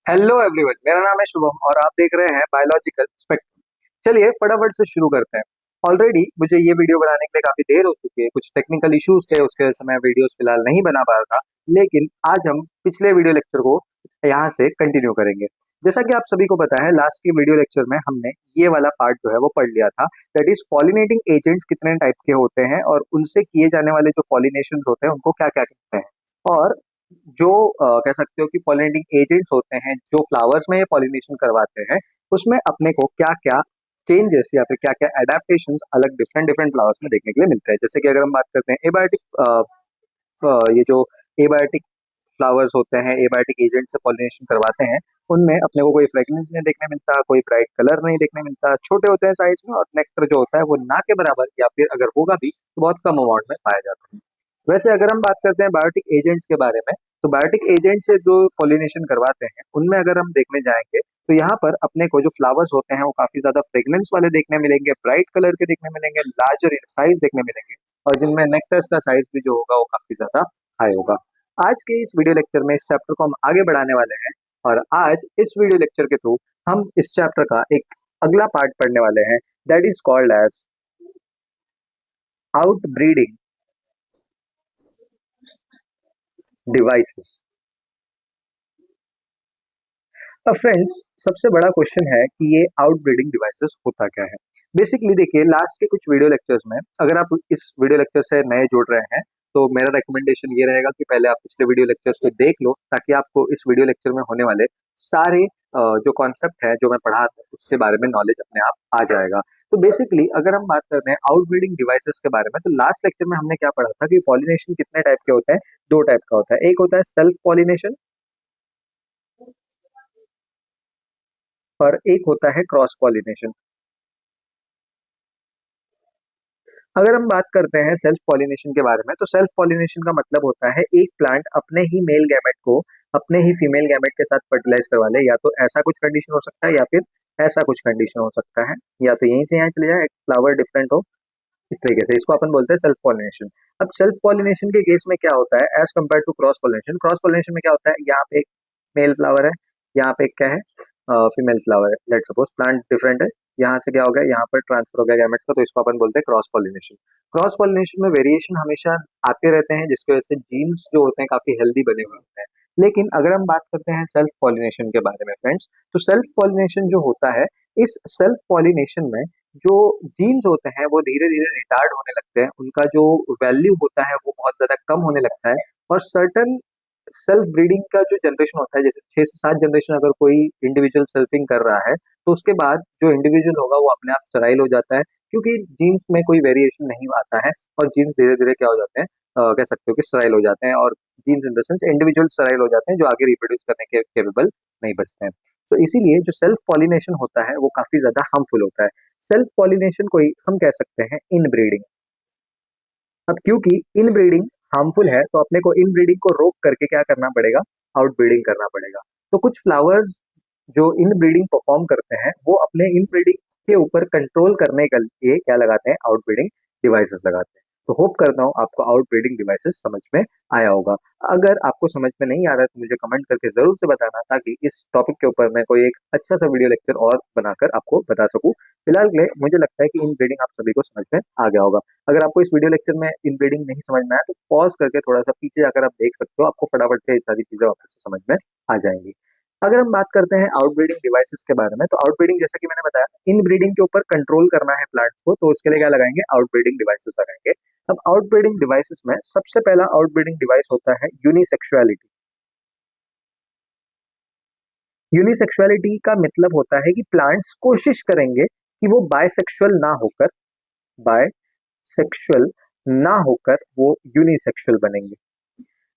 Hello everyone, मेरा नाम है शुभम और आप देख रहे हैं बायोलॉजिकल स्पेक्ट्रम। चलिए फटाफट से शुरू करते हैं। ऑलरेडी मुझे ये वीडियो बनाने के लिए काफी देर हो चुकी है, कुछ टेक्निकल इश्यूज थे, उसके वजह से मैं वीडियोस फिलहाल नहीं बना पा रहा था। लेकिन आज हम पिछले वीडियो लेक्चर को यहाँ से कंटिन्यू करेंगे। जैसा कि आप सभी को पता है, लास्ट के वीडियो लेक्चर में हमने ये वाला पार्ट जो है वो पढ़ लिया था। दैट इज पॉलिनेटिंग एजेंट्स कितने टाइप के होते हैं और उनसे किए जाने वाले जो पॉलिनेशन होते हैं उनको क्या क्या कहते हैं। और जो कह सकते हो कि पॉलिनेटिंग एजेंट्स होते हैं जो फ्लावर्स में ये पॉलिनेशन करवाते हैं, उसमें अपने को क्या क्या चेंजेस या फिर क्या क्या एडेप्टेशंस अलग डिफरेंट डिफरेंट फ्लावर्स में देखने के लिए मिलते हैं। जैसे कि अगर हम बात करते हैं एबायोटिक, ये जो एबायोटिक फ्लावर्स होते हैं, एबायोटिक एजेंट से पॉलिनेशन करवाते हैं, उनमें अपने को कोई फ्रेग्रेंस नहीं देखने मिलता, कोई ब्राइट कलर नहीं देखने मिलता, छोटे होते हैं साइज में और नेक्टर जो होता है वो ना के बराबर या फिर अगर होगा भी तो बहुत कम अमाउंट में पाया जाता है। वैसे अगर हम बात करते हैं बायोटिक एजेंट्स के बारे में, तो बायोटिक एजेंट से जो पॉलिनेशन करवाते हैं उनमें अगर हम देखने जाएंगे तो यहाँ पर अपने को जो फ्लावर्स होते हैं वो काफी ज्यादा फ्रेग्रेंस वाले देखने मिलेंगे, ब्राइट कलर के देखने मिलेंगे, लार्जर इन साइज देखने मिलेंगे और जिनमें नेक्टर्स का साइज भी जो होगा वो काफी ज्यादा हाई होगा। आज के इस वीडियो लेक्चर में इस चैप्टर को हम आगे बढ़ाने वाले हैं और आज इस वीडियो लेक्चर के थ्रू हम इस चैप्टर का एक अगला पार्ट पढ़ने वाले हैं, that is called as out breeding devices. अब फ्रेंड्स, सबसे बड़ा क्वेश्चन है कि ये आउटब्रीडिंग डिवाइसेस होता क्या है। बेसिकली देखिए, लास्ट के कुछ वीडियो लेक्चर्स में अगर आप इस वीडियो लेक्चर से नए जुड़ रहे हैं तो मेरा रिकमेंडेशन ये रहेगा कि पहले आप पिछले वीडियो लेक्चर्स को देख लो ताकि आपको इस वीडियो लेक्चर में होने वाले सारे जो कॉन्सेप्ट है जो मैं पढ़ा था उसके बारे में नॉलेज अपने आप आ जाएगा। तो बेसिकली अगर हम बात करते हैं आउटब्रीडिंग डिवाइसेस के बारे में, तो लास्ट लेक्चर में हमने क्या पढ़ा था कि पॉलिनेशन कितने टाइप के होते हैं। दो टाइप का होता है, एक होता है सेल्फ पॉलिनेशन और एक होता है क्रॉस पॉलिनेशन। अगर हम बात करते हैं सेल्फ पॉलिनेशन के बारे में, तो सेल्फ पॉलिनेशन का मतलब होता है एक प्लांट अपने ही मेल गैमेट को अपने ही फीमेल गैमेट के साथ फर्टिलाइज करवा ले। या तो ऐसा कुछ कंडीशन हो सकता है या फिर ऐसा कुछ कंडीशन हो सकता है, या तो यहीं से यहाँ चले जाए, एक फ्लावर डिफरेंट हो। इस तरीके से इसको अपन बोलते हैं सेल्फ पॉलिनेशन। अब सेल्फ पॉलिनेशन के केस में क्या होता है as compare to cross pollination. Cross pollination में क्या होता है, यहाँ पे एक मेल फ्लावर है, यहाँ पे एक क्या है, फीमेल फ्लावर है। लेट सपोज प्लांट डिफरेंट है, यहाँ से क्या हो गया, यहाँ पर ट्रांसफर हो गया गैमेट्स का, तो इसको अपन बोलते हैं क्रॉस पॉलिनेशन। क्रॉस पॉलिनेशन में वेरिएशन हमेशा आते रहते हैं जिसकी वजह से जीन्स जो होते हैं काफी हेल्दी बने हुए होते हैं। लेकिन अगर हम बात करते हैं सेल्फ पॉलिनेशन के बारे में फ्रेंड्स, तो सेल्फ पॉलिनेशन जो होता है, इस सेल्फ पॉलिनेशन में जो जीन्स होते हैं वो धीरे धीरे रिटार्ड होने लगते हैं, उनका जो वैल्यू होता है वो बहुत ज्यादा कम होने लगता है। और सर्टन सेल्फ ब्रीडिंग का जो जनरेशन होता है, जैसे 6 से 7 जनरेशन अगर कोई इंडिविजुअल सेल्फिंग कर रहा है, तो उसके बाद जो इंडिविजुअल होगा वो अपने आप स्टराइल हो जाता है, क्योंकि जीन्स में कोई वेरिएशन नहीं आता है और जीन्स धीरे धीरे क्या हो जाते हैं, कह सकते हो कि स्टराइल हो जाते हैं। और genes in the sense individual sterile हो जाते हैं जो आगे रिप्रोड्यूस करने के केपेबल नहीं बचते हैं। तो इसीलिए जो सेल्फ पॉलिनेशन होता है वो काफी ज्यादा हार्मफुल होता है। सेल्फ पॉलिनेशन को ही हम कह सकते हैं इनब्रीडिंग। अब क्योंकि इनब्रीडिंग हार्मफुल है तो अपने को इनब्रीडिंग को रोक करके क्या करना पड़ेगा, आउटब्रीडिंग करना पड़ेगा। तो कुछ फ्लावर्स जो इनब्रीडिंग परफॉर्म करते हैं वो अपने इनब्रीडिंग के ऊपर कंट्रोल करने के लिए क्या लगाते हैं, आउटब्रीडिंग डिवाइसेस लगाते हैं। तो होप करता हूँ आपको आउटब्रीडिंग डिवाइसेस समझ में आया होगा। अगर आपको समझ में नहीं आ रहा है तो मुझे कमेंट करके जरूर से बताना ताकि इस टॉपिक के ऊपर मैं कोई एक अच्छा सा वीडियो लेक्चर और बनाकर आपको बता सकूं। फिलहाल के लिए मुझे लगता है कि इनब्रीडिंग आप सभी को समझ में आ गया होगा। अगर आपको इस वीडियो लेक्चर में इनब्रीडिंग नहीं समझ में आया तो पॉज करके थोड़ा सा पीछे जाकर आप देख सकते हो, आपको फटाफट से ये सारी चीजें वापस से समझ में आ जाएंगी। अगर हम बात करते हैं आउटब्रीडिंग डिवाइसेस के बारे में, तो आउटब्रीडिंग जैसा कि मैंने बताया, इनब्रीडिंग के ऊपर कंट्रोल करना है प्लांट्स को, तो उसके लिए क्या लगाएंगे, आउटब्रीडिंग डिवाइसेस लगाएंगे। अब आउटब्रीडिंग डिवाइसेस में सबसे पहला आउटब्रीडिंग डिवाइस होता है यूनिसेक्सुअलिटी। यूनिसेक्सुअलिटी का मतलब होता है कि प्लांट्स कोशिश करेंगे कि वो बायसेक्सुअल सेक्सुअल ना होकर वो यूनिसेक्सुअल बनेंगे।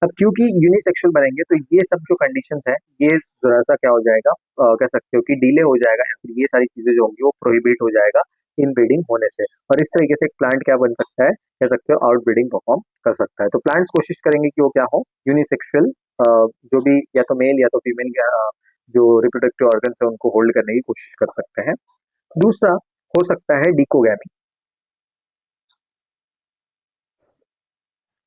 अब क्योंकि यूनिसेक्सुअल बनेंगे तो ये सब जो कंडीशंस हैं ये जरा सा क्या हो जाएगा, कह सकते हो कि डिले हो जाएगा या फिर ये सारी चीजें जो होंगी वो प्रोहिबिट हो जाएगा इन ब्रीडिंग होने से। और इस तरीके से प्लांट क्या बन सकता है, कह सकते हो आउट ब्रीडिंग परफॉर्म कर सकता है। तो प्लांट्स कोशिश करेंगे कि वो क्या हो, यूनिसेक्सुअल, जो भी या तो मेल या तो फीमेल जो रिप्रोडक्टिव ऑर्गन्स है उनको होल्ड करने की कोशिश कर सकते हैं। दूसरा हो सकता है डिकोगैमी।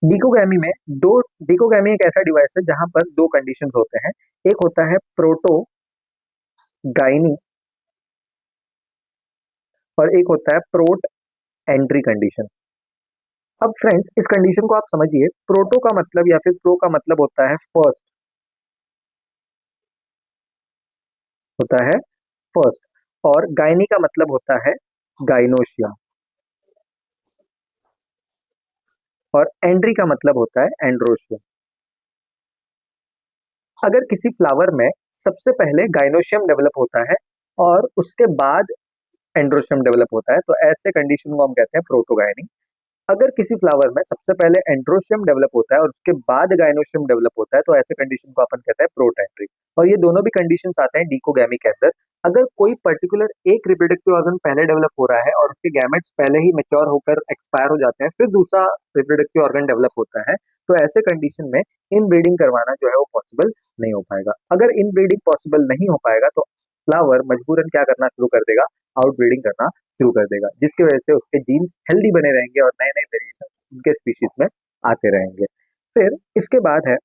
डिकोगैमी में दो डिकोगैमी एक ऐसा डिवाइस है जहां पर दो कंडीशंस होते हैं। एक होता है प्रोटो गाइनी और एक होता है प्रोट एंट्री कंडीशन। अब फ्रेंड्स इस कंडीशन को आप समझिए, प्रोटो का मतलब या फिर प्रो का मतलब होता है फर्स्ट, होता है फर्स्ट, और गायनी का मतलब होता है गाइनोशिया, और एंड्री का मतलब होता है एंड्रोशिया। अगर किसी फ्लावर में सबसे पहले गाइनोशियम डेवलप होता है और उसके बाद एंड्रोशियम डेवलप होता है, तो ऐसे कंडीशन को हम कहते हैं प्रोटोगायनी। अगर किसी फ्लावर में सबसे पहले एंड्रोशियम डेवलप होता है और उसके बाद गाइनोशियम डेवलप होता है, तो ऐसे कंडीशन को अपन कहते हैं प्रोटेंट्री। और ये दोनों भी कंडीशंस आते हैं डिकोगैमी के अंदर। अगर कोई पर्टिकुलर एक रिप्रोडक्टिव ऑर्गन पहले डेवलप हो रहा है और उसके गैमेट्स पहले ही मैच्योर होकर एक्सपायर हो जाते हैं, फिर दूसरा रिप्रोडक्टिव ऑर्गन डेवलप होता है, तो ऐसे कंडीशन में इन ब्रीडिंग करवाना जो है वो पॉसिबल नहीं हो पाएगा। अगर इन ब्रीडिंग पॉसिबल नहीं हो पाएगा तो फ्लावर मजबूरन क्या करना शुरू कर देगा, आउट ब्रीडिंग करना शुरू कर देगा, जिसकी वजह से उसके जीन्स हेल्दी बने रहेंगे और नए नए वेरिएशन उनके स्पीशीज में आते रहेंगे। फिर इसके बाद है